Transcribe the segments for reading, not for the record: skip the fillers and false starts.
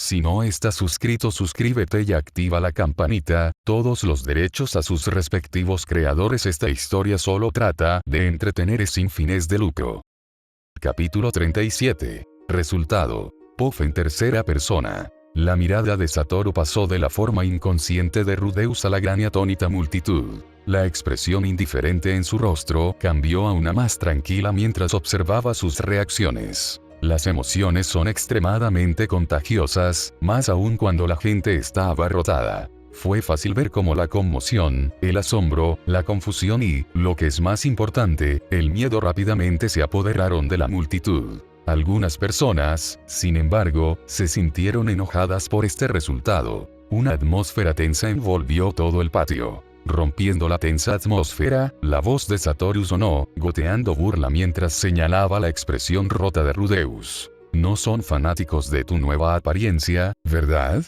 Si no estás suscrito, suscríbete y activa la campanita, todos los derechos a sus respectivos creadores. Esta historia solo trata de entretener sin fines de lucro. Capítulo 37. Resultado. Puff en tercera persona. La mirada de Satoru pasó de la forma inconsciente de Rudeus a la gran y atónita multitud. La expresión indiferente en su rostro cambió a una más tranquila mientras observaba sus reacciones. Las emociones son extremadamente contagiosas, más aún cuando la gente está abarrotada. Fue fácil ver cómo la conmoción, el asombro, la confusión y, lo que es más importante, el miedo rápidamente se apoderaron de la multitud. Algunas personas, sin embargo, se sintieron enojadas por este resultado. Una atmósfera tensa envolvió todo el patio. Rompiendo la tensa atmósfera, la voz de Satoru sonó, goteando burla mientras señalaba la expresión rota de Rudeus. No son fanáticos de tu nueva apariencia, ¿verdad?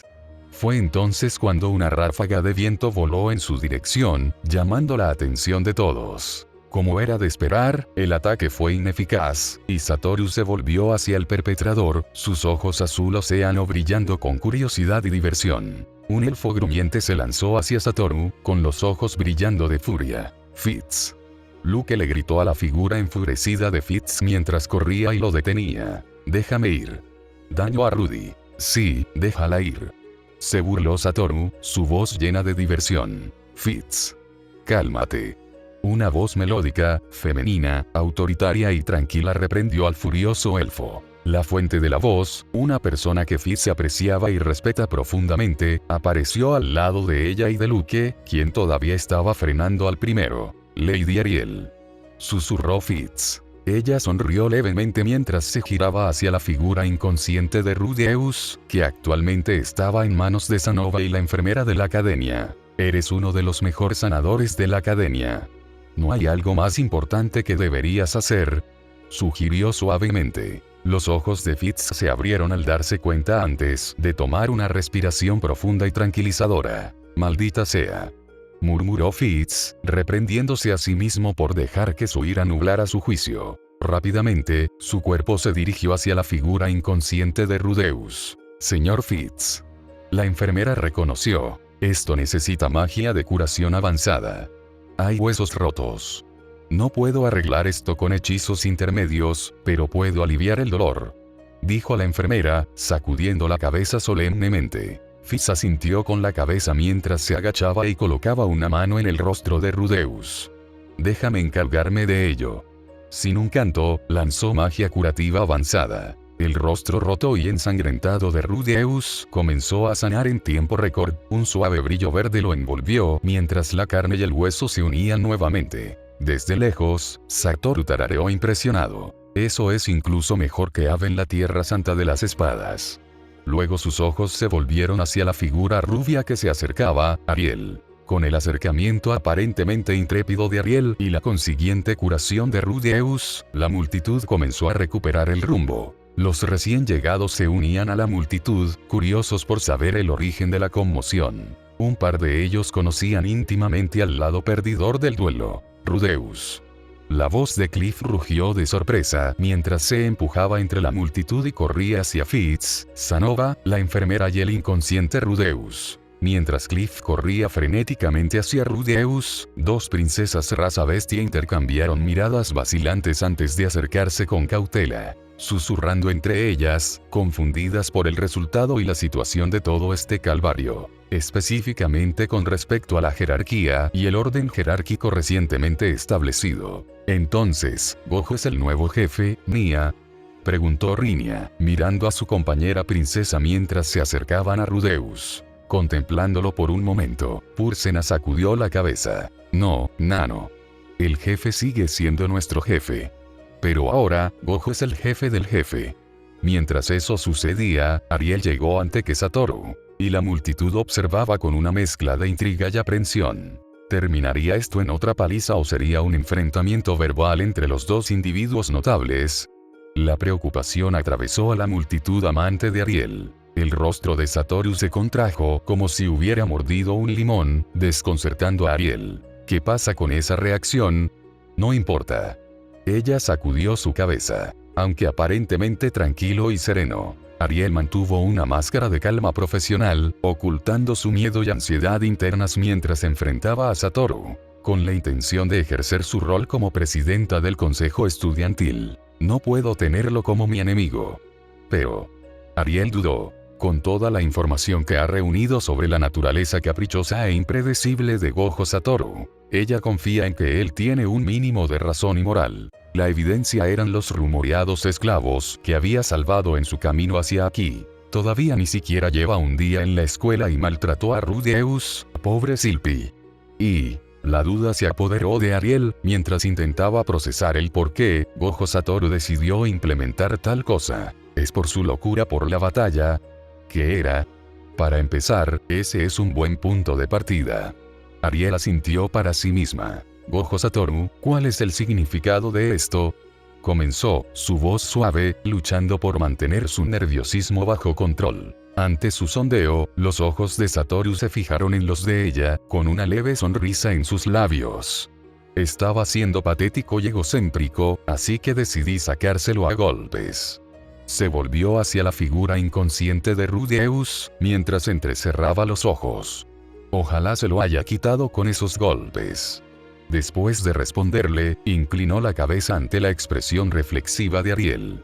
Fue entonces cuando una ráfaga de viento voló en su dirección, llamando la atención de todos. Como era de esperar, el ataque fue ineficaz, y Satoru se volvió hacia el perpetrador, sus ojos azul océano brillando con curiosidad y diversión. Un elfo gruñente se lanzó hacia Satoru, con los ojos brillando de furia. Fitz. Luke le gritó a la figura enfurecida de Fitz mientras corría y lo detenía. Déjame ir. Daño a Rudy. Sí, déjala ir. Se burló Satoru, su voz llena de diversión. Fitz. Cálmate. Una voz melódica, femenina, autoritaria y tranquila reprendió al furioso elfo. La fuente de la voz, una persona que Fitz apreciaba y respeta profundamente, apareció al lado de ella y de Luke, quien todavía estaba frenando al primero. Lady Ariel. Susurró Fitz. Ella sonrió levemente mientras se giraba hacia la figura inconsciente de Rudeus, que actualmente estaba en manos de Sanova y la enfermera de la academia. Eres uno de los mejores sanadores de la academia. ¿No hay algo más importante que deberías hacer? Sugirió suavemente. Los ojos de Fitz se abrieron al darse cuenta antes de tomar una respiración profunda y tranquilizadora. Maldita sea. Murmuró Fitz, reprendiéndose a sí mismo por dejar que su ira nublara su juicio. Rápidamente, su cuerpo se dirigió hacia la figura inconsciente de Rudeus. Señor Fitz. La enfermera reconoció. Esto necesita magia de curación avanzada. Hay huesos rotos. No puedo arreglar esto con hechizos intermedios, pero puedo aliviar el dolor. Dijo la enfermera, sacudiendo la cabeza solemnemente. Fitz asintió con la cabeza mientras se agachaba y colocaba una mano en el rostro de Rudeus. Déjame encargarme de ello. Sin un canto, lanzó magia curativa avanzada. El rostro roto y ensangrentado de Rudeus comenzó a sanar en tiempo récord, un suave brillo verde lo envolvió mientras la carne y el hueso se unían nuevamente. Desde lejos, Satoru tarareó impresionado. Eso es incluso mejor que Ave en la Tierra Santa de las Espadas. Luego sus ojos se volvieron hacia la figura rubia que se acercaba, Ariel. Con el acercamiento aparentemente intrépido de Ariel y la consiguiente curación de Rudeus, la multitud comenzó a recuperar el rumbo. Los recién llegados se unían a la multitud, curiosos por saber el origen de la conmoción. Un par de ellos conocían íntimamente al lado perdidor del duelo. Rudeus. La voz de Cliff rugió de sorpresa mientras se empujaba entre la multitud y corría hacia Fitz, Sanova, la enfermera y el inconsciente Rudeus. Mientras Cliff corría frenéticamente hacia Rudeus, dos princesas raza bestia intercambiaron miradas vacilantes antes de acercarse con cautela, susurrando entre ellas, confundidas por el resultado y la situación de todo este calvario. Específicamente con respecto a la jerarquía y el orden jerárquico recientemente establecido. Entonces, ¿Gojo es el nuevo jefe, Nia? Preguntó Rinia, mirando a su compañera princesa mientras se acercaban a Rudeus. Contemplándolo por un momento, Pursena sacudió la cabeza. No, Nano. El jefe sigue siendo nuestro jefe. Pero ahora, Gojo es el jefe del jefe. Mientras eso sucedía, Ariel llegó ante que Satoru. Y la multitud observaba con una mezcla de intriga y aprensión. ¿Terminaría esto en otra paliza o sería un enfrentamiento verbal entre los dos individuos notables? La preocupación atravesó a la multitud amante de Ariel. El rostro de Satoru se contrajo como si hubiera mordido un limón, desconcertando a Ariel. ¿Qué pasa con esa reacción? No importa. Ella sacudió su cabeza. Aunque aparentemente tranquilo y sereno. Ariel mantuvo una máscara de calma profesional, ocultando su miedo y ansiedad internas mientras enfrentaba a Satoru, con la intención de ejercer su rol como presidenta del consejo estudiantil. No puedo tenerlo como mi enemigo. Pero Ariel dudó. Con toda la información que ha reunido sobre la naturaleza caprichosa e impredecible de Gojo Satoru, ella confía en que él tiene un mínimo de razón y moral. La evidencia eran los rumoreados esclavos que había salvado en su camino hacia aquí. Todavía ni siquiera lleva un día en la escuela y maltrató a Rudeus, pobre Silpi. Y la duda se apoderó de Ariel mientras intentaba procesar el por qué Gojo Satoru decidió implementar tal cosa. ¿Es por su locura por la batalla? ¿Qué era? Para empezar, ese es un buen punto de partida. Ariel asintió para sí misma. Gojo Satoru, ¿cuál es el significado de esto? Comenzó, su voz suave, luchando por mantener su nerviosismo bajo control. Ante su sondeo, los ojos de Satoru se fijaron en los de ella, con una leve sonrisa en sus labios. Estaba siendo patético y egocéntrico, así que decidí sacárselo a golpes. Se volvió hacia la figura inconsciente de Rudeus, mientras entrecerraba los ojos. Ojalá se lo haya quitado con esos golpes. Después de responderle, inclinó la cabeza ante la expresión reflexiva de Ariel.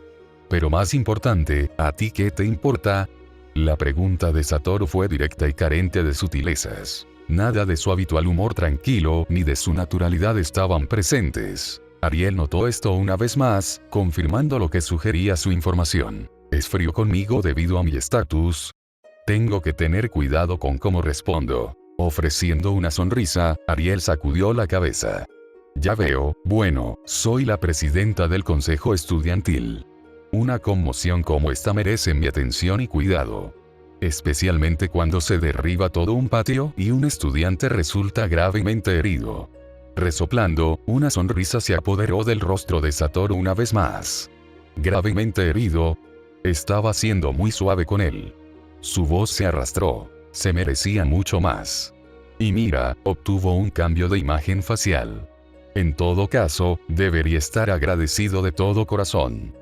Pero más importante, ¿a ti qué te importa? La pregunta de Satoru fue directa y carente de sutilezas. Nada de su habitual humor tranquilo ni de su naturalidad estaban presentes. Ariel notó esto una vez más, confirmando lo que sugería su información. ¿Es frío conmigo debido a mi estatus? Tengo que tener cuidado con cómo respondo. Ofreciendo una sonrisa, Ariel sacudió la cabeza. Ya veo, bueno, soy la presidenta del consejo estudiantil. Una conmoción como esta merece mi atención y cuidado. Especialmente cuando se derriba todo un patio y un estudiante resulta gravemente herido. Resoplando, una sonrisa se apoderó del rostro de Satoru una vez más. Gravemente herido. Estaba siendo muy suave con él. Su voz se arrastró. Se merecía mucho más. Y mira, obtuvo un cambio de imagen facial. En todo caso, debería estar agradecido de todo corazón.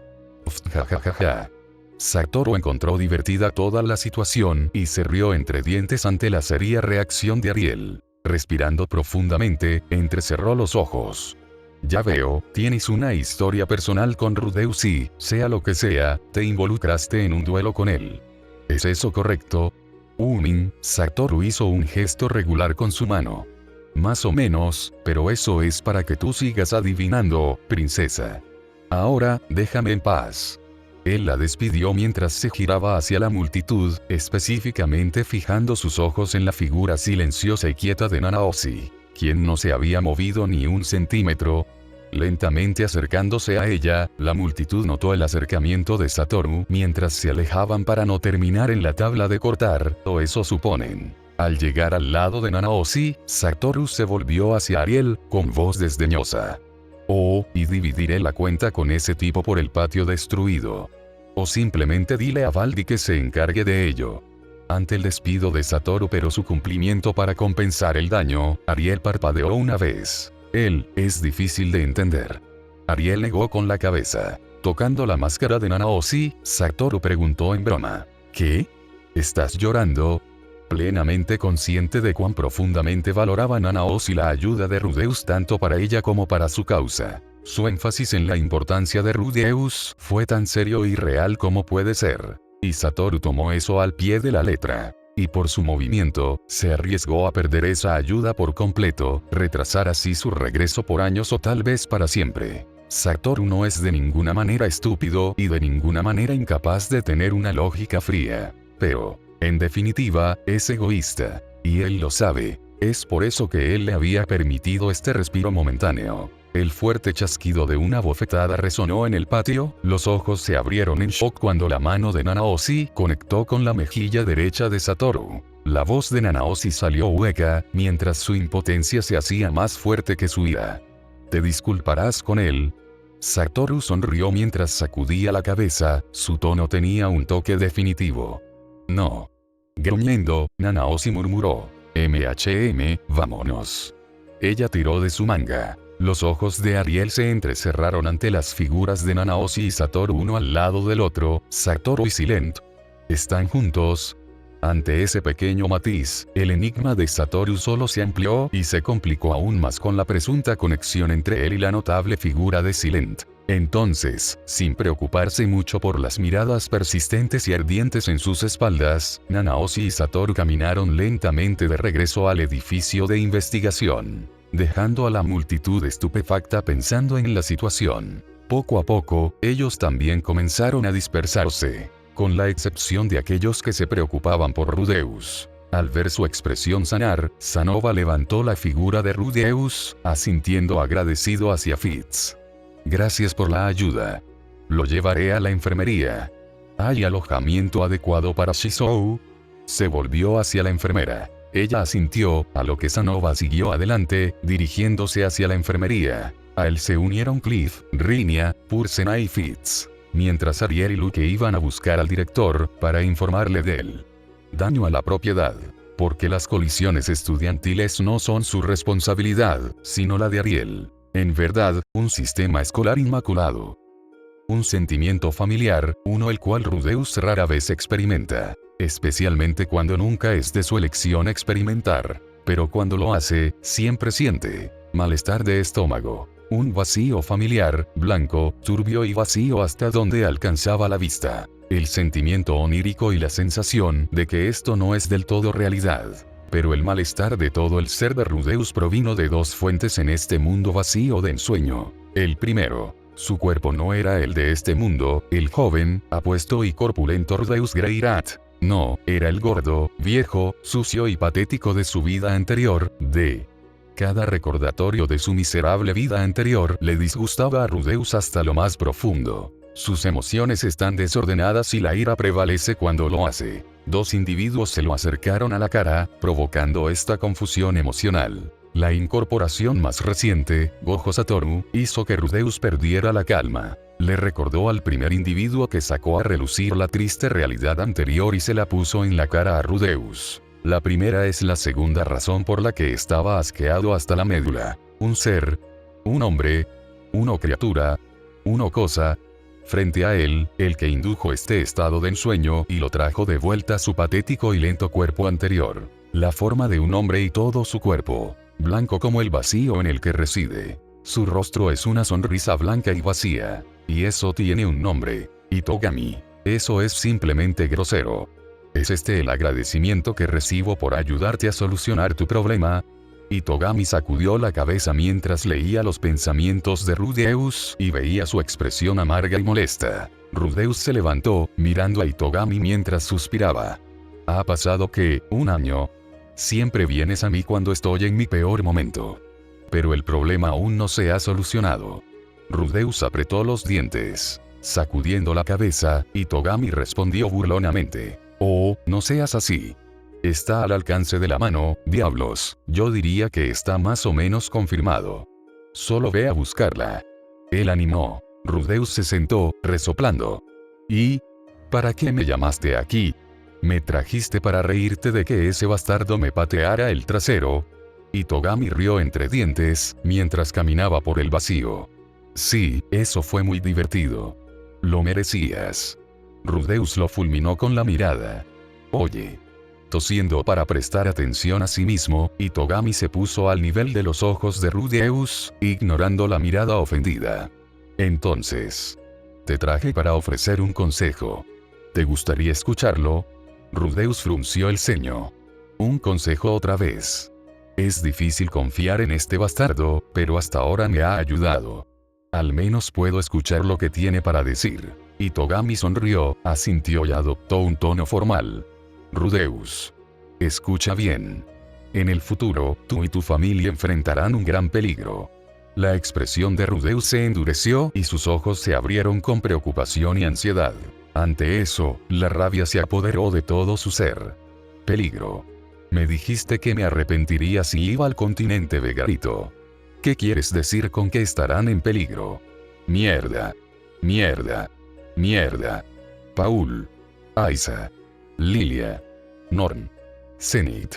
Jajajaja. Satoru encontró divertida toda la situación y se rió entre dientes ante la seria reacción de Ariel. Respirando profundamente, entrecerró los ojos. Ya veo, tienes una historia personal con Rudeus y, sea lo que sea, te involucraste en un duelo con él. ¿Es eso correcto? Satoru hizo un gesto regular con su mano. Más o menos, pero eso es para que tú sigas adivinando, princesa. Ahora, déjame en paz. Él la despidió mientras se giraba hacia la multitud, específicamente fijando sus ojos en la figura silenciosa y quieta de Nanaoshi, quien no se había movido ni un centímetro. Lentamente acercándose a ella, la multitud notó el acercamiento de Satoru mientras se alejaban para no terminar en la tabla de cortar, o eso suponen. Al llegar al lado de Nanaoshi, Satoru se volvió hacia Ariel, con voz desdeñosa. Oh, y dividiré la cuenta con ese tipo por el patio destruido. O simplemente dile a Baldi que se encargue de ello. Ante el despido de Satoru pero su cumplimiento para compensar el daño, Ariel parpadeó una vez. Él, es difícil de entender. Ariel negó con la cabeza. Tocando la máscara de Nanaoshi, Satoru preguntó en broma. ¿Qué? ¿Estás llorando? Plenamente consciente de cuán profundamente valoraba Nanaoshi la ayuda de Rudeus tanto para ella como para su causa. Su énfasis en la importancia de Rudeus fue tan serio y real como puede ser. Y Satoru tomó eso al pie de la letra. Y por su movimiento, se arriesgó a perder esa ayuda por completo, retrasar así su regreso por años o tal vez para siempre. Satoru no es de ninguna manera estúpido y de ninguna manera incapaz de tener una lógica fría. Pero, en definitiva, es egoísta. Y él lo sabe. Es por eso que él le había permitido este respiro momentáneo. El fuerte chasquido de una bofetada resonó en el patio, los ojos se abrieron en shock cuando la mano de Nanaoshi conectó con la mejilla derecha de Satoru. La voz de Nanaoshi salió hueca, mientras su impotencia se hacía más fuerte que su ira. ¿Te disculparás con él? Satoru sonrió mientras sacudía la cabeza, su tono tenía un toque definitivo. No. Gruñendo, Nanaoshi murmuró. Vámonos. Ella tiró de su manga. Los ojos de Ariel se entrecerraron ante las figuras de Nanaoshi y Satoru uno al lado del otro. Satoru y Silent. ¿Están juntos? Ante ese pequeño matiz, el enigma de Satoru solo se amplió y se complicó aún más con la presunta conexión entre él y la notable figura de Silent. Entonces, sin preocuparse mucho por las miradas persistentes y ardientes en sus espaldas, Nanaoshi y Satoru caminaron lentamente de regreso al edificio de investigación, dejando a la multitud estupefacta pensando en la situación. Poco a poco, ellos también comenzaron a dispersarse, con la excepción de aquellos que se preocupaban por Rudeus. Al ver su expresión sanar, Sanova levantó la figura de Rudeus, asintiendo agradecido hacia Fitz. Gracias por la ayuda. Lo llevaré a la enfermería. ¿Hay alojamiento adecuado para Shizou? Se volvió hacia la enfermera. Ella asintió, a lo que Sanova siguió adelante, dirigiéndose hacia la enfermería. A él se unieron Cliff, Rinia, Pursena y Fitz, mientras Ariel y Luke iban a buscar al director, para informarle del daño a la propiedad. Porque las colisiones estudiantiles no son su responsabilidad, sino la de Ariel. En verdad, un sistema escolar inmaculado. Un sentimiento familiar, uno el cual Rudeus rara vez experimenta. Especialmente cuando nunca es de su elección experimentar. Pero cuando lo hace, siempre siente malestar de estómago. Un vacío familiar, blanco, turbio y vacío hasta donde alcanzaba la vista. El sentimiento onírico y la sensación de que esto no es del todo realidad. Pero el malestar de todo el ser de Rudeus provino de dos fuentes en este mundo vacío de ensueño. El primero, su cuerpo no era el de este mundo, el joven, apuesto y corpulento Rudeus Greyrat. No, era el gordo, viejo, sucio y patético de su vida anterior, Cada recordatorio de su miserable vida anterior le disgustaba a Rudeus hasta lo más profundo. Sus emociones están desordenadas y la ira prevalece cuando lo hace. Dos individuos se lo acercaron a la cara, provocando esta confusión emocional. La incorporación más reciente, Gojo Satoru, hizo que Rudeus perdiera la calma. Le recordó al primer individuo que sacó a relucir la triste realidad anterior y se la puso en la cara a Rudeus. La primera es la segunda razón por la que estaba asqueado hasta la médula. Un ser, un hombre, una criatura, una cosa, frente a él, el que indujo este estado de ensueño y lo trajo de vuelta a su patético y lento cuerpo anterior. La forma de un hombre y todo su cuerpo, blanco como el vacío en el que reside. Su rostro es una sonrisa blanca y vacía. Y eso tiene un nombre, Itogami. Eso es simplemente grosero. ¿Es este el agradecimiento que recibo por ayudarte a solucionar tu problema? Itogami sacudió la cabeza mientras leía los pensamientos de Rudeus y veía su expresión amarga y molesta. Rudeus se levantó, mirando a Itogami mientras suspiraba. Ha pasado un año. Siempre vienes a mí cuando estoy en mi peor momento. Pero el problema aún no se ha solucionado. Rudeus apretó los dientes. Sacudiendo la cabeza, Itogami respondió burlonamente. Oh, no seas así. Está al alcance de la mano, diablos. Yo diría que está más o menos confirmado. Solo ve a buscarla. Él animó. Rudeus se sentó, resoplando. ¿Y? ¿Para qué me llamaste aquí? ¿Me trajiste para reírte de que ese bastardo me pateara el trasero? Itogami rió entre dientes, mientras caminaba por el vacío. Sí, eso fue muy divertido. Lo merecías. Rudeus lo fulminó con la mirada. Oye. Tosiendo para prestar atención a sí mismo, Itogami se puso al nivel de los ojos de Rudeus, ignorando la mirada ofendida. Entonces. Te traje para ofrecer un consejo. ¿Te gustaría escucharlo? Rudeus frunció el ceño. Un consejo otra vez. Es difícil confiar en este bastardo, pero hasta ahora me ha ayudado. Al menos puedo escuchar lo que tiene para decir. Itogami sonrió, asintió y adoptó un tono formal. Rudeus. Escucha bien. En el futuro, tú y tu familia enfrentarán un gran peligro. La expresión de Rudeus se endureció y sus ojos se abrieron con preocupación y ansiedad. Ante eso, la rabia se apoderó de todo su ser. Peligro. Me dijiste que me arrepentiría si iba al continente Vegarito. ¿Qué quieres decir con que estarán en peligro? Mierda. Mierda. Mierda. Paul. Aisa. Lilia. Norn. Zenith.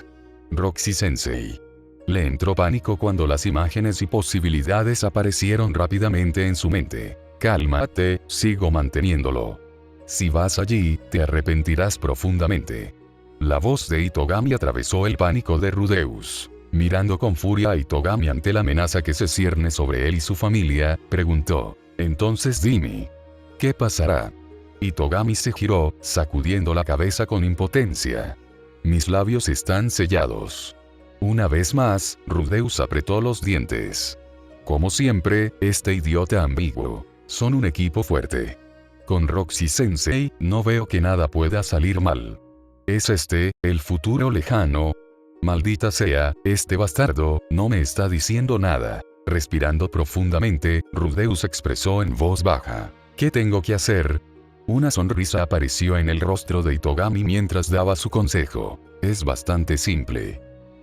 Roxy Sensei. Le entró pánico cuando las imágenes y posibilidades aparecieron rápidamente en su mente. Cálmate, sigo manteniéndolo. Si vas allí, te arrepentirás profundamente. La voz de Itogami atravesó el pánico de Rudeus. Mirando con furia a Itogami ante la amenaza que se cierne sobre él y su familia, preguntó: entonces dime, ¿qué pasará? Itogami se giró, sacudiendo la cabeza con impotencia. Mis labios están sellados. Una vez más, Rudeus apretó los dientes. Como siempre, este idiota ambiguo. Son un equipo fuerte. Con Roxy Sensei, no veo que nada pueda salir mal. ¿Es este, el futuro lejano? Maldita sea, este bastardo, no me está diciendo nada. Respirando profundamente, Rudeus expresó en voz baja: ¿qué tengo que hacer? Una sonrisa apareció en el rostro de Itogami mientras daba su consejo. Es bastante simple.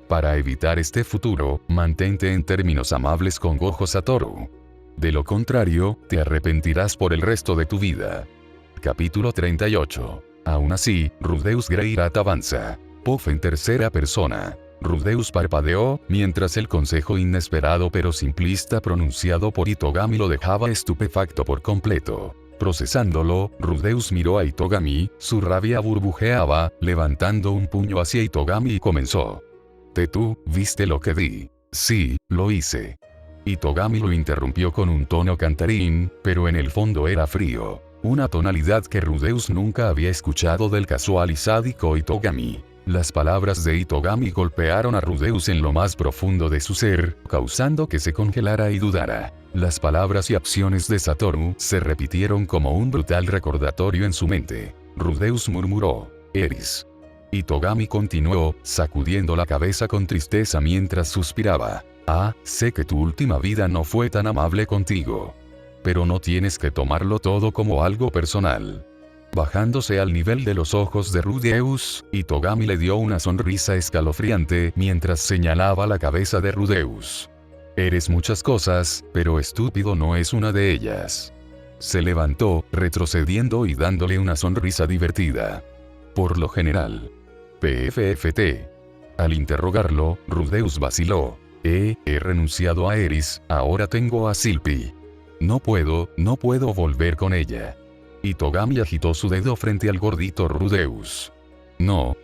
Para evitar este futuro, mantente en términos amables con Gojo Satoru. De lo contrario, te arrepentirás por el resto de tu vida. Capítulo 38. Aún así, Rudeus Greirat avanza. Puff en tercera persona. Rudeus parpadeó, mientras el consejo inesperado pero simplista pronunciado por Itogami lo dejaba estupefacto por completo. Procesándolo, Rudeus miró a Itogami, su rabia burbujeaba, levantando un puño hacia Itogami y comenzó: ¿Tú viste lo que di? Sí, lo hice. Itogami lo interrumpió con un tono cantarín, pero en el fondo era frío. Una tonalidad que Rudeus nunca había escuchado del casual y sádico Itogami. Las palabras de Itogami golpearon a Rudeus en lo más profundo de su ser, causando que se congelara y dudara. Las palabras y acciones de Satoru se repitieron como un brutal recordatorio en su mente. Rudeus murmuró: Eris. Itogami continuó, sacudiendo la cabeza con tristeza mientras suspiraba: sé que tu última vida no fue tan amable contigo. Pero no tienes que tomarlo todo como algo personal. Bajándose al nivel de los ojos de Rudeus, Itogami le dio una sonrisa escalofriante mientras señalaba la cabeza de Rudeus. Eres muchas cosas, pero estúpido no es una de ellas. Se levantó, retrocediendo y dándole una sonrisa divertida. Por lo general. PFFT. Al interrogarlo, Rudeus vaciló. He renunciado a Eris, ahora tengo a Silpy. No puedo volver con ella. Itogami agitó su dedo frente al gordito Rudeus. No.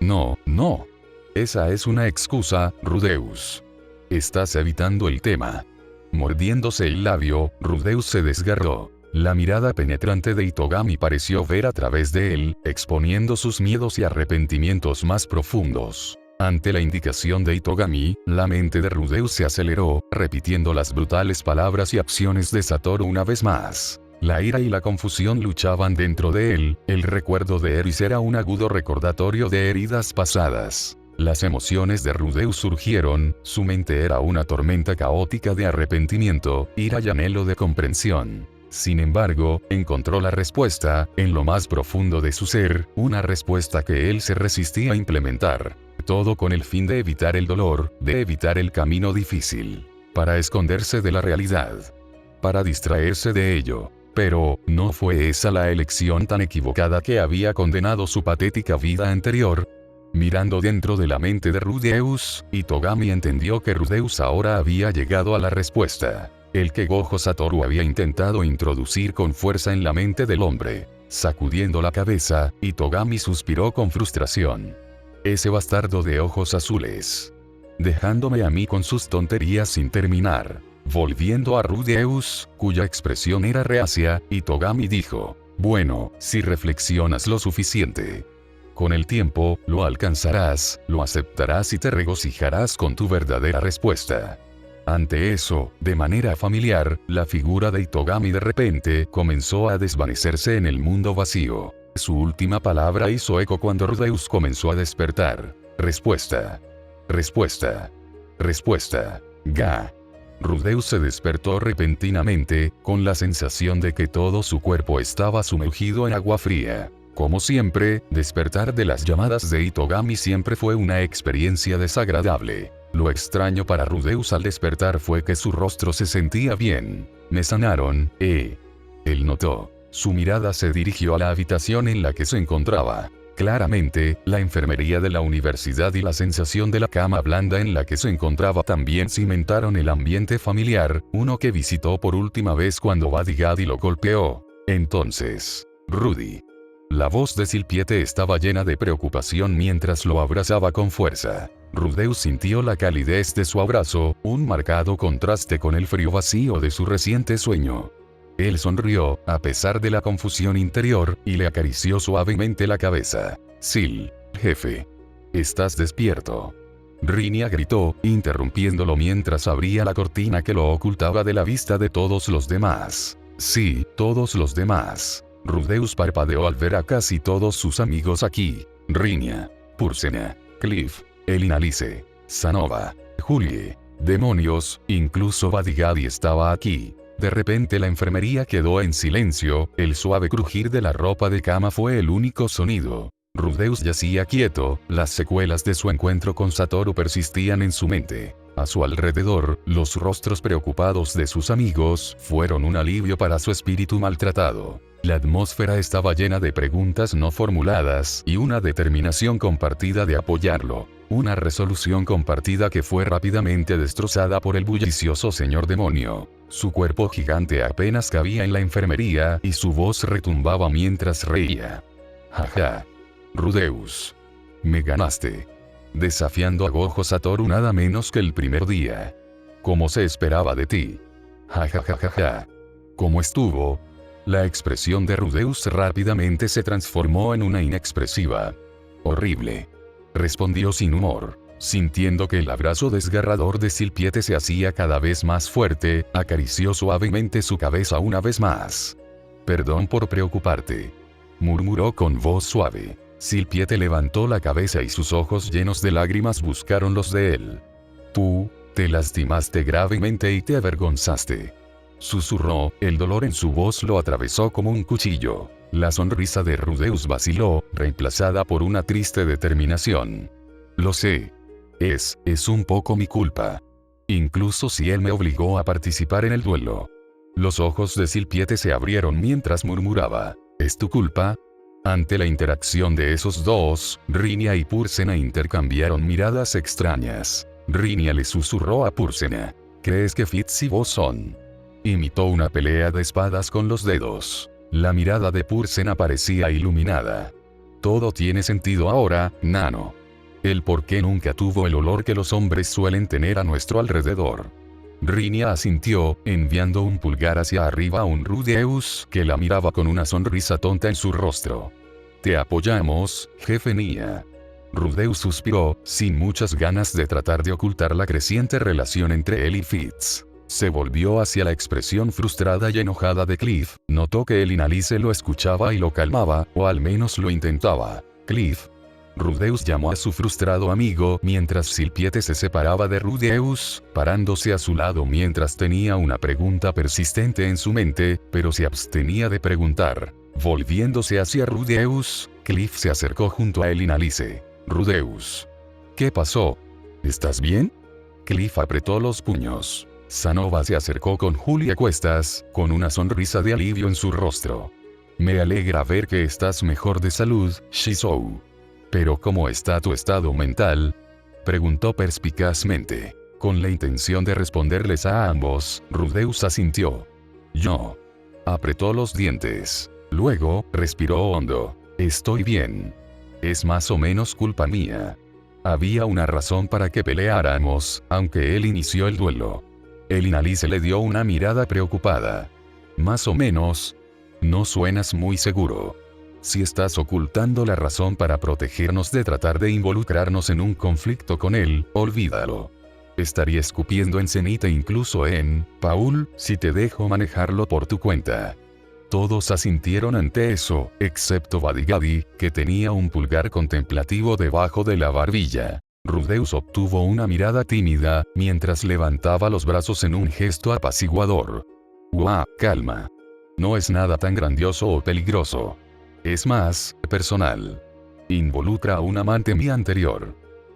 Esa es una excusa, Rudeus. Estás evitando el tema. Mordiéndose el labio, Rudeus se desgarró. La mirada penetrante de Itogami pareció ver a través de él, exponiendo sus miedos y arrepentimientos más profundos. Ante la indicación de Itogami, la mente de Rudeus se aceleró, repitiendo las brutales palabras y acciones de Satoru una vez más. La ira y la confusión luchaban dentro de él, el recuerdo de Eris era un agudo recordatorio de heridas pasadas. Las emociones de Rudeus surgieron, su mente era una tormenta caótica de arrepentimiento, ira y anhelo de comprensión. Sin embargo, encontró la respuesta, en lo más profundo de su ser, una respuesta que él se resistía a implementar. Todo con el fin de evitar el dolor, de evitar el camino difícil. Para esconderse de la realidad. Para distraerse de ello. Pero, ¿no fue esa la elección tan equivocada que había condenado su patética vida anterior? Mirando dentro de la mente de Rudeus, Itogami entendió que Rudeus ahora había llegado a la respuesta. El que Gojo Satoru había intentado introducir con fuerza en la mente del hombre. Sacudiendo la cabeza, Itogami suspiró con frustración. Ese bastardo de ojos azules. Dejándome a mí con sus tonterías sin terminar. Volviendo a Rudeus, cuya expresión era reacia, Itogami dijo: bueno, si reflexionas lo suficiente. Con el tiempo, lo alcanzarás, lo aceptarás y te regocijarás con tu verdadera respuesta. Ante eso, de manera familiar, la figura de Itogami de repente comenzó a desvanecerse en el mundo vacío. Su última palabra hizo eco cuando Rudeus comenzó a despertar. Respuesta. Ga. Rudeus se despertó repentinamente, con la sensación de que todo su cuerpo estaba sumergido en agua fría. Como siempre, despertar de las llamadas de Itogami siempre fue una experiencia desagradable. Lo extraño para Rudeus al despertar fue que su rostro se sentía bien. Me sanaron, Él notó. Su mirada se dirigió a la habitación en la que se encontraba. Claramente, la enfermería de la universidad y la sensación de la cama blanda en la que se encontraba también cimentaron el ambiente familiar, uno que visitó por última vez cuando Buddy Gaddy lo golpeó. Entonces, Rudy. La voz de Silpiete estaba llena de preocupación mientras lo abrazaba con fuerza. Rudeus sintió la calidez de su abrazo, un marcado contraste con el frío vacío de su reciente sueño. Él sonrió, a pesar de la confusión interior, y le acarició suavemente la cabeza. Sil, jefe. ¿Estás despierto? Rhynia gritó, interrumpiéndolo mientras abría la cortina que lo ocultaba de la vista de todos los demás. Sí, todos los demás. Rudeus parpadeó al ver a casi todos sus amigos aquí. Rhynia, Pursena, Cliff, Elinalice, Sanova, Julie. Demonios, incluso Buddy Gaddy estaba aquí. De repente la enfermería quedó en silencio, el suave crujir de la ropa de cama fue el único sonido. Rudeus yacía quieto, las secuelas de su encuentro con Satoru persistían en su mente. A su alrededor, los rostros preocupados de sus amigos fueron un alivio para su espíritu maltratado. La atmósfera estaba llena de preguntas no formuladas y una determinación compartida de apoyarlo. Una resolución compartida que fue rápidamente destrozada por el bullicioso señor demonio. Su cuerpo gigante apenas cabía en la enfermería y su voz retumbaba mientras reía. Jaja. Rudeus. Me ganaste. Desafiando a Gojo Satoru nada menos que el primer día. Como se esperaba de ti. Jajajajaja. ¿Cómo estuvo? La expresión de Rudeus rápidamente se transformó en una inexpresiva. Horrible. Respondió sin humor. Sintiendo que el abrazo desgarrador de Silpiete se hacía cada vez más fuerte, acarició suavemente su cabeza una vez más. Perdón por preocuparte. Murmuró con voz suave. Silpiete levantó la cabeza y sus ojos llenos de lágrimas buscaron los de él. Tú, te lastimaste gravemente y te avergonzaste. Susurró, el dolor en su voz lo atravesó como un cuchillo. La sonrisa de Rudeus vaciló, reemplazada por una triste determinación. Lo sé. Es un poco mi culpa. Incluso si él me obligó a participar en el duelo. Los ojos de Silpiete se abrieron mientras murmuraba. ¿Es tu culpa? Ante la interacción de esos dos, Rhynia y Pursena intercambiaron miradas extrañas. Rhynia le susurró a Pursena. ¿Crees que Fitz y vos son? Imitó una pelea de espadas con los dedos. La mirada de Pursena parecía iluminada. Todo tiene sentido ahora, Nano. El por qué nunca tuvo el olor que los hombres suelen tener a nuestro alrededor. Rhynia asintió, enviando un pulgar hacia arriba a un Rudeus que la miraba con una sonrisa tonta en su rostro. Te apoyamos, jefe Nia. Rudeus suspiró, sin muchas ganas de tratar de ocultar la creciente relación entre él y Fitz. Se volvió hacia la expresión frustrada y enojada de Cliff, notó que Elinalice lo escuchaba y lo calmaba, o al menos lo intentaba. Cliff. Rudeus llamó a su frustrado amigo mientras Silpiete se separaba de Rudeus, parándose a su lado mientras tenía una pregunta persistente en su mente, pero se abstenía de preguntar. Volviéndose hacia Rudeus, Cliff se acercó junto a Elinalice. Rudeus. ¿Qué pasó? ¿Estás bien? Cliff apretó los puños. Sanova se acercó con Julie a cuestas, con una sonrisa de alivio en su rostro. Me alegra ver que estás mejor de salud, Shizou. ¿Pero cómo está tu estado mental? Preguntó perspicazmente. Con la intención de responderles a ambos, Rudeus asintió. Yo. Apretó los dientes. Luego, respiró hondo. Estoy bien. Es más o menos culpa mía. Había una razón para que peleáramos, aunque él inició el duelo. Elinalice le dio una mirada preocupada. Más o menos. No suenas muy seguro. Si estás ocultando la razón para protegernos de tratar de involucrarnos en un conflicto con él, olvídalo. Estaría escupiendo en Zenith e incluso en Paul, si te dejo manejarlo por tu cuenta. Todos asintieron ante eso, excepto Buddy Gaddy, que tenía un pulgar contemplativo debajo de la barbilla. Rudeus obtuvo una mirada tímida, mientras levantaba los brazos en un gesto apaciguador. Calma. No es nada tan grandioso o peligroso. Es más, personal. Involucra a un amante mía anterior.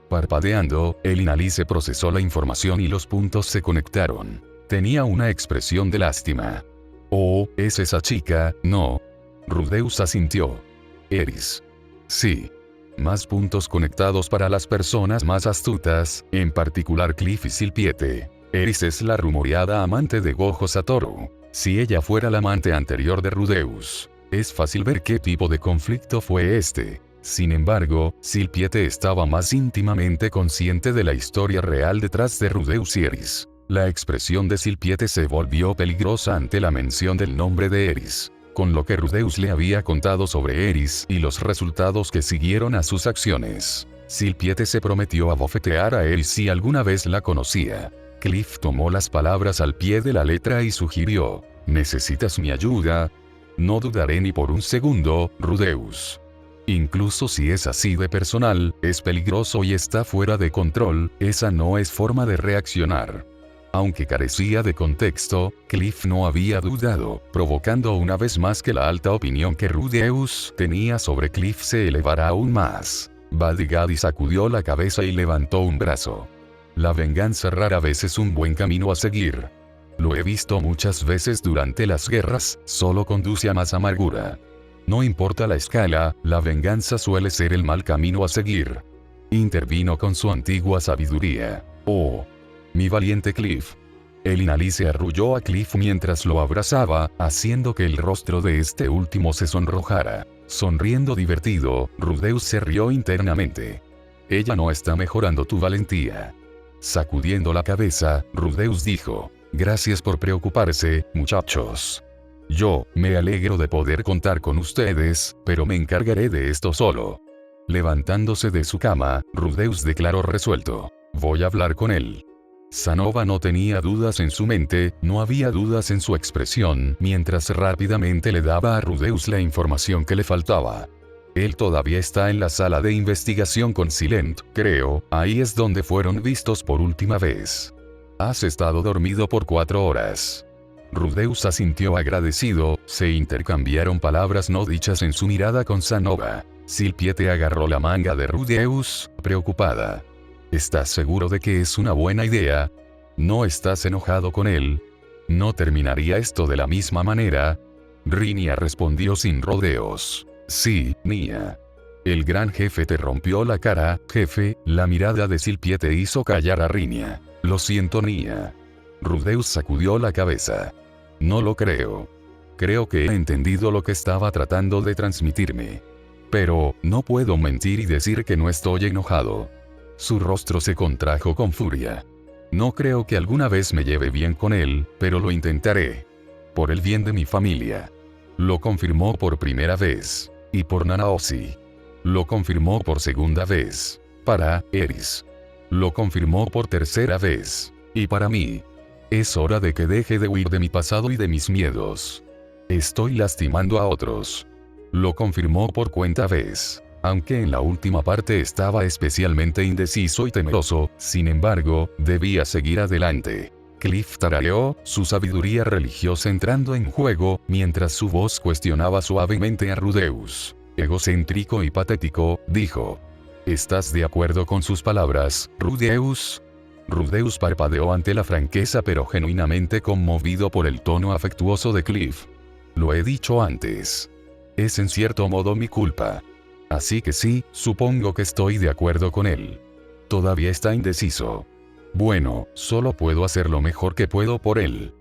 Parpadeando, Elinalice procesó la información y los puntos se conectaron. Tenía una expresión de lástima. Oh, ¿es esa chica? No. Rudeus asintió. Eris. Sí. Más puntos conectados para las personas más astutas, en particular Cliff y Silpiete. Eris es la rumoreada amante de Gojo Satoru. Si ella fuera la amante anterior de Rudeus, es fácil ver qué tipo de conflicto fue este. Sin embargo, Silpiete estaba más íntimamente consciente de la historia real detrás de Rudeus y Eris. La expresión de Silpiete se volvió peligrosa ante la mención del nombre de Eris, con lo que Rudeus le había contado sobre Eris y los resultados que siguieron a sus acciones. Silpiete se prometió abofetear a Eris si alguna vez la conocía. Cliff tomó las palabras al pie de la letra y sugirió: ¿necesitas mi ayuda? No dudaré ni por un segundo, Rudeus. Incluso si es así de personal, es peligroso y está fuera de control, esa no es forma de reaccionar. Aunque carecía de contexto, Cliff no había dudado, provocando una vez más que la alta opinión que Rudeus tenía sobre Cliff se elevara aún más. Badigadi sacudió la cabeza y levantó un brazo. La venganza rara vez es un buen camino a seguir. Lo he visto muchas veces durante las guerras, solo conduce a más amargura. No importa la escala, la venganza suele ser el mal camino a seguir. Intervino con su antigua sabiduría. Oh, mi valiente Cliff. El Inalí se arrulló a Cliff mientras lo abrazaba, haciendo que el rostro de este último se sonrojara. Sonriendo divertido, Rudeus se rió internamente. Ella no está mejorando tu valentía. Sacudiendo la cabeza, Rudeus dijo: gracias por preocuparse, muchachos. Yo, me alegro de poder contar con ustedes, pero me encargaré de esto solo. Levantándose de su cama, Rudeus declaró resuelto: voy a hablar con él. Sanova no tenía dudas en su mente, no había dudas en su expresión, mientras rápidamente le daba a Rudeus la información que le faltaba. Él todavía está en la sala de investigación con Silent, creo, ahí es donde fueron vistos por última vez. Has estado dormido por 4 horas. Rudeus asintió agradecido, se intercambiaron palabras no dichas en su mirada con Sanova. Silpiete agarró la manga de Rudeus, preocupada. ¿Estás seguro de que es una buena idea? ¿No estás enojado con él? ¿No terminaría esto de la misma manera? Rinia respondió sin rodeos. Sí, Nia. El gran jefe te rompió la cara, jefe. La mirada de Silpiete hizo callar a Rinia. Lo siento, Nia. Rudeus sacudió la cabeza. No lo creo. Creo que he entendido lo que estaba tratando de transmitirme. Pero, no puedo mentir y decir que no estoy enojado. Su rostro se contrajo con furia. No creo que alguna vez me lleve bien con él, pero lo intentaré. Por el bien de mi familia. Lo confirmó por primera vez. Y por Nanaoshi. Lo confirmó por segunda vez. Para Eris. Lo confirmó por tercera vez. Y para mí. Es hora de que deje de huir de mi pasado y de mis miedos. Estoy lastimando a otros. Lo confirmó por cuenta vez. Aunque en la última parte estaba especialmente indeciso y temeroso, sin embargo, debía seguir adelante. Cliff tarareó, su sabiduría religiosa entrando en juego, mientras su voz cuestionaba suavemente a Rudeus. Egocéntrico y patético, dijo. ¿Estás de acuerdo con sus palabras, Rudeus? Rudeus parpadeó ante la franqueza pero genuinamente conmovido por el tono afectuoso de Cliff. Lo he dicho antes. Es en cierto modo mi culpa. Así que sí, supongo que estoy de acuerdo con él. Todavía está indeciso. Bueno, solo puedo hacer lo mejor que puedo por él.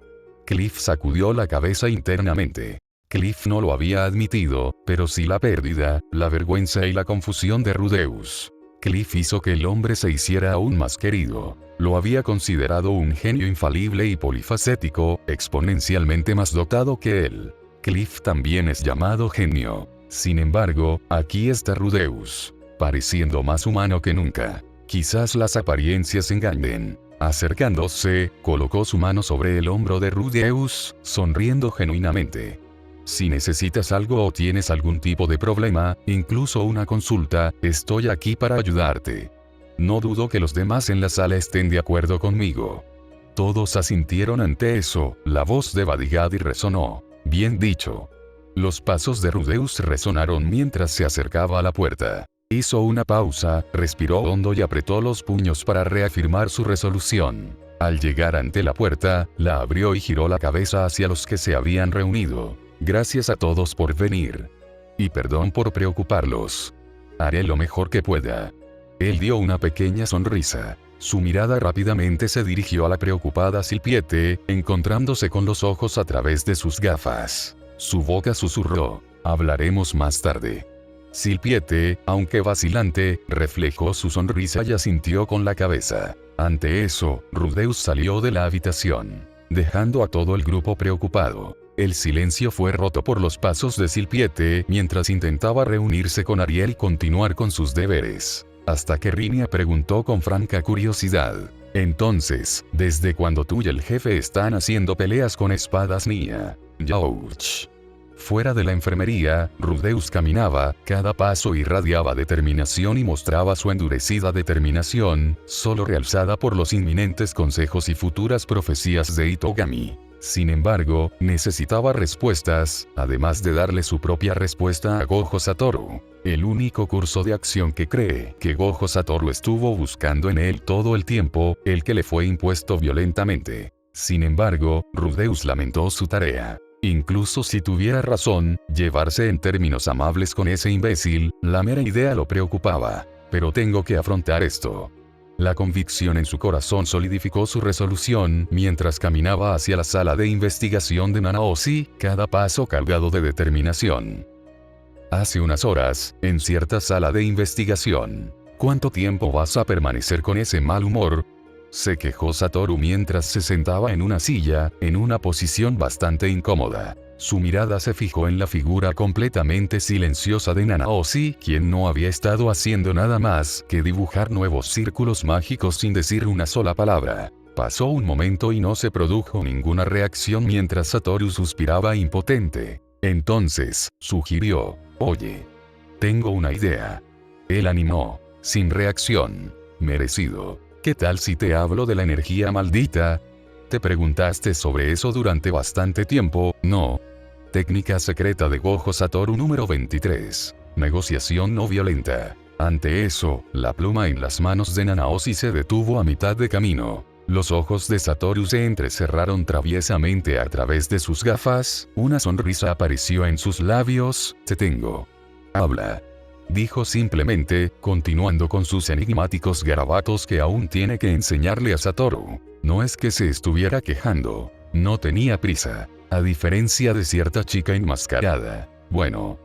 Cliff sacudió la cabeza internamente. Cliff no lo había admitido, pero sí la pérdida, la vergüenza y la confusión de Rudeus. Cliff hizo que el hombre se hiciera aún más querido. Lo había considerado un genio infalible y polifacético, exponencialmente más dotado que él. Cliff también es llamado genio. Sin embargo, aquí está Rudeus, pareciendo más humano que nunca. Quizás las apariencias engañen. Acercándose, colocó su mano sobre el hombro de Rudeus, sonriendo genuinamente. Si necesitas algo o tienes algún tipo de problema, incluso una consulta, estoy aquí para ayudarte. No dudo que los demás en la sala estén de acuerdo conmigo. Todos asintieron ante eso, la voz de Badigadi resonó. Bien dicho. Los pasos de Rudeus resonaron mientras se acercaba a la puerta. Hizo una pausa, respiró hondo y apretó los puños para reafirmar su resolución. Al llegar ante la puerta, la abrió y giró la cabeza hacia los que se habían reunido. Gracias a todos por venir. Y perdón por preocuparlos. Haré lo mejor que pueda. Él dio una pequeña sonrisa. Su mirada rápidamente se dirigió a la preocupada Silpiete, encontrándose con los ojos a través de sus gafas. Su boca susurró: hablaremos más tarde. Silpiete, aunque vacilante, reflejó su sonrisa y asintió con la cabeza. Ante eso, Rudeus salió de la habitación, dejando a todo el grupo preocupado. El silencio fue roto por los pasos de Silpiete mientras intentaba reunirse con Ariel y continuar con sus deberes. Hasta que Rinia preguntó con franca curiosidad: entonces, ¿desde cuando tú y el jefe están haciendo peleas con espadas, Nia? Youch. Fuera de la enfermería, Rudeus caminaba, cada paso irradiaba determinación y mostraba su endurecida determinación, solo realzada por los inminentes consejos y futuras profecías de Itogami. Sin embargo, necesitaba respuestas, además de darle su propia respuesta a Gojo Satoru. El único curso de acción que cree que Gojo Satoru estuvo buscando en él todo el tiempo, el que le fue impuesto violentamente. Sin embargo, Rudeus lamentó su tarea. Incluso si tuviera razón, llevarse en términos amables con ese imbécil, la mera idea lo preocupaba. Pero tengo que afrontar esto. La convicción en su corazón solidificó su resolución mientras caminaba hacia la sala de investigación de Nanaoshi, cada paso cargado de determinación. Hace unas horas, en cierta sala de investigación. ¿Cuánto tiempo vas a permanecer con ese mal humor?, se quejó Satoru mientras se sentaba en una silla, en una posición bastante incómoda. Su mirada se fijó en la figura completamente silenciosa de Nanaoshi, quien no había estado haciendo nada más que dibujar nuevos círculos mágicos sin decir una sola palabra. Pasó un momento y no se produjo ninguna reacción mientras Satoru suspiraba impotente. Entonces, sugirió: oye, tengo una idea. Él animó, sin reacción. Merecido. ¿Qué tal si te hablo de la energía maldita? Te preguntaste sobre eso durante bastante tiempo, ¿no? Técnica secreta de Gojo Satoru número 23. Negociación no violenta. Ante eso, la pluma en las manos de Nanaoshi se detuvo a mitad de camino. Los ojos de Satoru se entrecerraron traviesamente a través de sus gafas, una sonrisa apareció en sus labios. Te tengo. Habla. Dijo simplemente, continuando con sus enigmáticos garabatos que aún tiene que enseñarle a Satoru. No es que se estuviera quejando. No tenía prisa. A diferencia de cierta chica enmascarada. Bueno.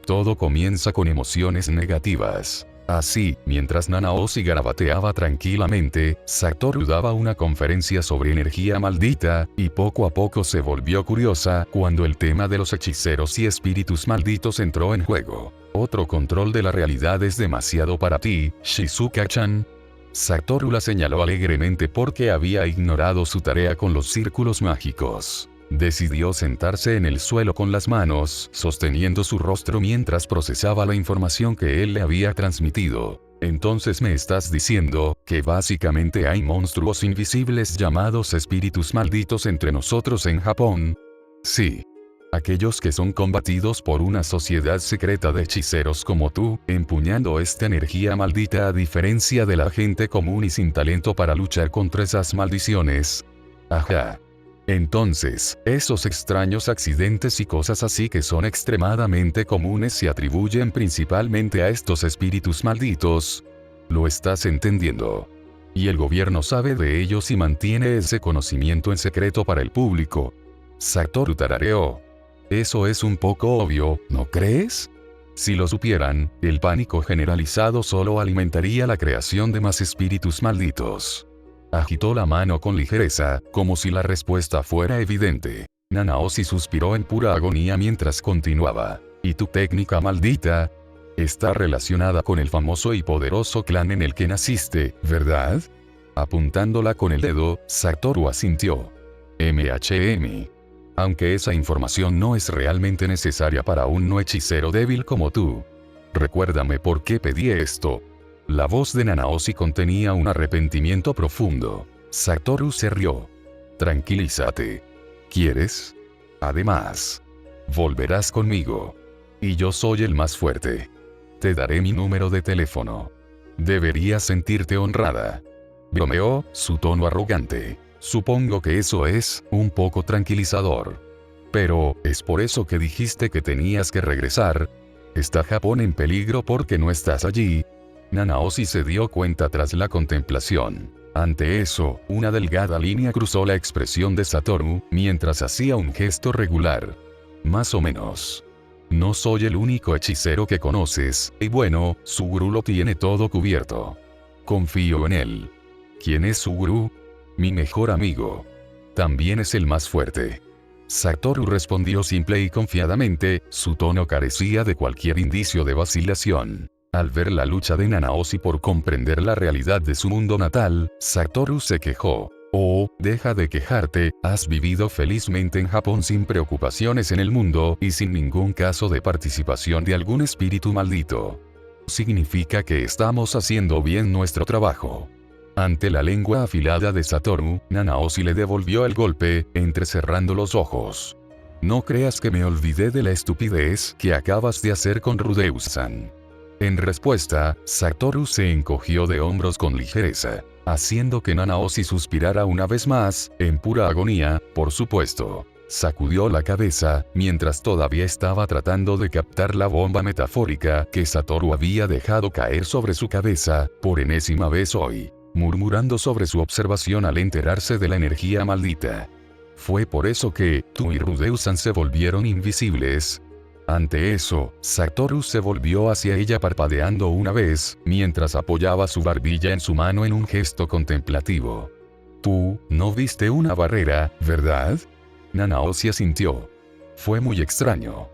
Todo comienza con emociones negativas. Así, mientras Nanaoshi garabateaba tranquilamente, Satoru daba una conferencia sobre energía maldita, y poco a poco se volvió curiosa cuando el tema de los hechiceros y espíritus malditos entró en juego. ¿Otro control de la realidad es demasiado para ti, Shizuka-chan? Satoru la señaló alegremente porque había ignorado su tarea con los círculos mágicos. Decidió sentarse en el suelo con las manos, sosteniendo su rostro mientras procesaba la información que él le había transmitido. Entonces me estás diciendo, que básicamente hay monstruos invisibles llamados espíritus malditos entre nosotros en Japón. Sí. Aquellos que son combatidos por una sociedad secreta de hechiceros como tú, empuñando esta energía maldita a diferencia de la gente común y sin talento para luchar contra esas maldiciones. Ajá. Entonces, esos extraños accidentes y cosas así que son extremadamente comunes se atribuyen principalmente a estos espíritus malditos. ¿Lo estás entendiendo? Y el gobierno sabe de ellos y mantiene ese conocimiento en secreto para el público. Satoru tarareó. Eso es un poco obvio, ¿no crees? Si lo supieran, el pánico generalizado solo alimentaría la creación de más espíritus malditos. Agitó la mano con ligereza, como si la respuesta fuera evidente. Nanaoshi suspiró en pura agonía mientras continuaba. ¿Y tu técnica maldita? Está relacionada con el famoso y poderoso clan en el que naciste, ¿verdad? Apuntándola con el dedo, Satoru asintió. MHM. Aunque esa información no es realmente necesaria para un no hechicero débil como tú. Recuérdame por qué pedí esto. La voz de Nanaoshi contenía un arrepentimiento profundo. Satoru se rió. Tranquilízate. ¿Quieres? Además, volverás conmigo. Y yo soy el más fuerte. Te daré mi número de teléfono. Deberías sentirte honrada. Bromeó, su tono arrogante. Supongo que eso es, un poco tranquilizador. Pero, ¿es por eso que dijiste que tenías que regresar? ¿Está Japón en peligro porque no estás allí? Nanaoshi se dio cuenta tras la contemplación. Ante eso, una delgada línea cruzó la expresión de Satoru, mientras hacía un gesto regular. Más o menos. No soy el único hechicero que conoces, y bueno, Suguru lo tiene todo cubierto. Confío en él. ¿Quién es Suguru? Mi mejor amigo. También es el más fuerte. Satoru respondió simple y confiadamente, su tono carecía de cualquier indicio de vacilación. Al ver la lucha de Nanaoshi por comprender la realidad de su mundo natal, Satoru se quejó. Oh, deja de quejarte, has vivido felizmente en Japón sin preocupaciones en el mundo y sin ningún caso de participación de algún espíritu maldito. Significa que estamos haciendo bien nuestro trabajo. Ante la lengua afilada de Satoru, Nanaoshi le devolvió el golpe, entrecerrando los ojos. No creas que me olvidé de la estupidez que acabas de hacer con Rudeus-san. En respuesta, Satoru se encogió de hombros con ligereza, haciendo que Nanaoshi suspirara una vez más, en pura agonía, por supuesto. Sacudió la cabeza, mientras todavía estaba tratando de captar la bomba metafórica que Satoru había dejado caer sobre su cabeza, por enésima vez hoy, murmurando sobre su observación al enterarse de la energía maldita. Fue por eso que, tú y Rudeus-san se volvieron invisibles. Ante eso, Satoru se volvió hacia ella parpadeando una vez, mientras apoyaba su barbilla en su mano en un gesto contemplativo. Tú, no viste una barrera, ¿verdad? Nanaoshi asintió. Fue muy extraño.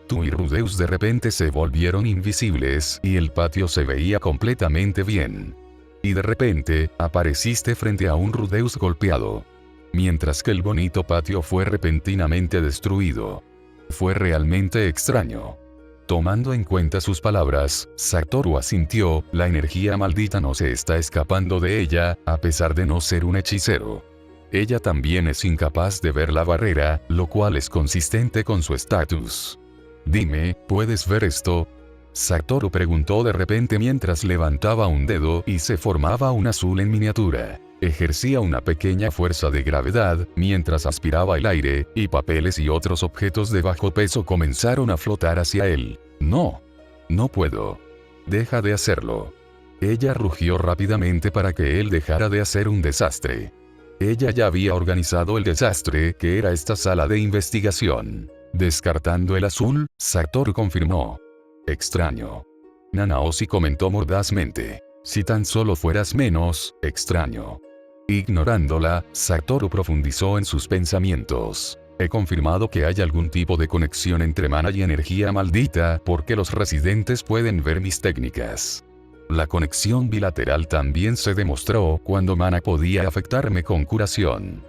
Tú y Rudeus de repente se volvieron invisibles y el patio se veía completamente bien. Y de repente, apareciste frente a un Rudeus golpeado. Mientras que el bonito patio fue repentinamente destruido. Fue realmente extraño. Tomando en cuenta sus palabras, Satoru asintió, la energía maldita no se está escapando de ella, a pesar de no ser un hechicero. Ella también es incapaz de ver la barrera, lo cual es consistente con su estatus. Dime, ¿puedes ver esto? Satoru preguntó de repente mientras levantaba un dedo y se formaba un azul en miniatura. Ejercía una pequeña fuerza de gravedad, mientras aspiraba el aire, y papeles y otros objetos de bajo peso comenzaron a flotar hacia él. No. No puedo. Deja de hacerlo. Ella rugió rápidamente para que él dejara de hacer un desastre. Ella ya había organizado el desastre que era esta sala de investigación. Descartando el azul, Satoru confirmó. Extraño. Nanaoshi comentó mordazmente. Si tan solo fueras menos extraño. Ignorándola, Satoru profundizó en sus pensamientos. He confirmado que hay algún tipo de conexión entre mana y energía maldita porque los residentes pueden ver mis técnicas. La conexión bilateral también se demostró cuando mana podía afectarme con curación.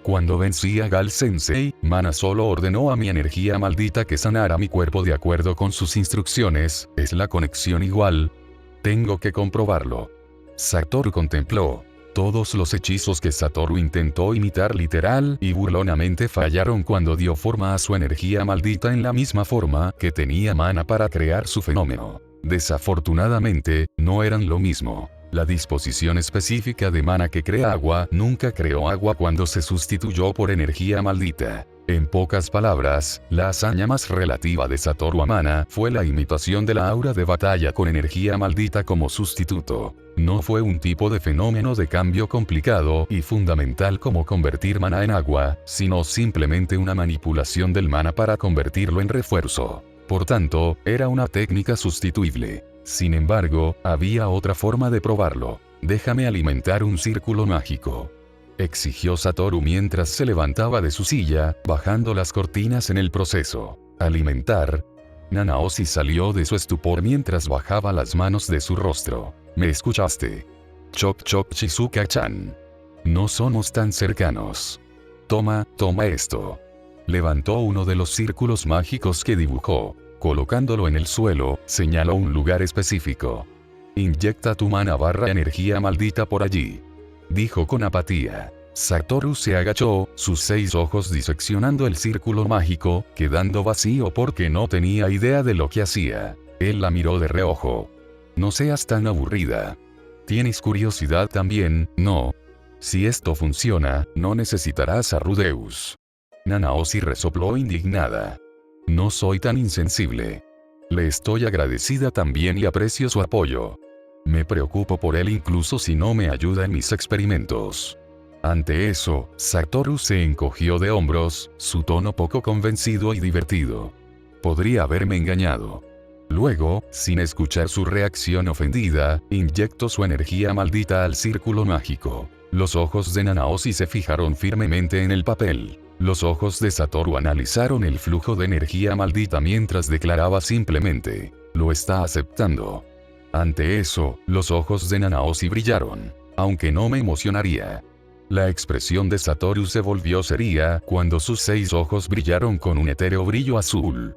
Cuando vencí a Gal Sensei, Mana solo ordenó a mi energía maldita que sanara mi cuerpo de acuerdo con sus instrucciones. ¿Es la conexión igual? Tengo que comprobarlo. Satoru contempló. Todos los hechizos que Satoru intentó imitar literal y burlonamente fallaron cuando dio forma a su energía maldita en la misma forma que tenía Mana para crear su fenómeno. Desafortunadamente, no eran lo mismo. La disposición específica de Mana que crea agua nunca creó agua cuando se sustituyó por energía maldita. En pocas palabras, la hazaña más relativa de Satoru a Mana fue la imitación de la aura de batalla con energía maldita como sustituto. No fue un tipo de fenómeno de cambio complicado y fundamental como convertir Mana en agua, sino simplemente una manipulación del Mana para convertirlo en refuerzo. Por tanto, era una técnica sustituible. Sin embargo, había otra forma de probarlo. Déjame alimentar un círculo mágico. Exigió Satoru mientras se levantaba de su silla, bajando las cortinas en el proceso. Alimentar. Nanaoshi salió de su estupor mientras bajaba las manos de su rostro. ¿Me escuchaste? Chok chok Shizuka-chan. No somos tan cercanos. Toma esto. Levantó uno de los círculos mágicos que dibujó. Colocándolo en el suelo, señaló un lugar específico. Inyecta tu mana / energía maldita por allí. Dijo con apatía. Satoru se agachó, sus 6 ojos diseccionando el círculo mágico, quedando vacío porque no tenía idea de lo que hacía. Él la miró de reojo. No seas tan aburrida. ¿Tienes curiosidad también, no? Si esto funciona, no necesitarás a Rudeus. Nanaoshi resopló indignada. No soy tan insensible. Le estoy agradecida también y aprecio su apoyo. Me preocupo por él incluso si no me ayuda en mis experimentos. Ante eso, Satoru se encogió de hombros, su tono poco convencido y divertido. Podría haberme engañado. Luego, sin escuchar su reacción ofendida, inyectó su energía maldita al círculo mágico. Los ojos de Nanaoshi se fijaron firmemente en el papel. Los ojos de Satoru analizaron el flujo de energía maldita mientras declaraba simplemente, lo está aceptando. Ante eso, los ojos de Nanaoshi brillaron. Aunque no me emocionaría. La expresión de Satoru se volvió seria cuando sus 6 ojos brillaron con un etéreo brillo azul.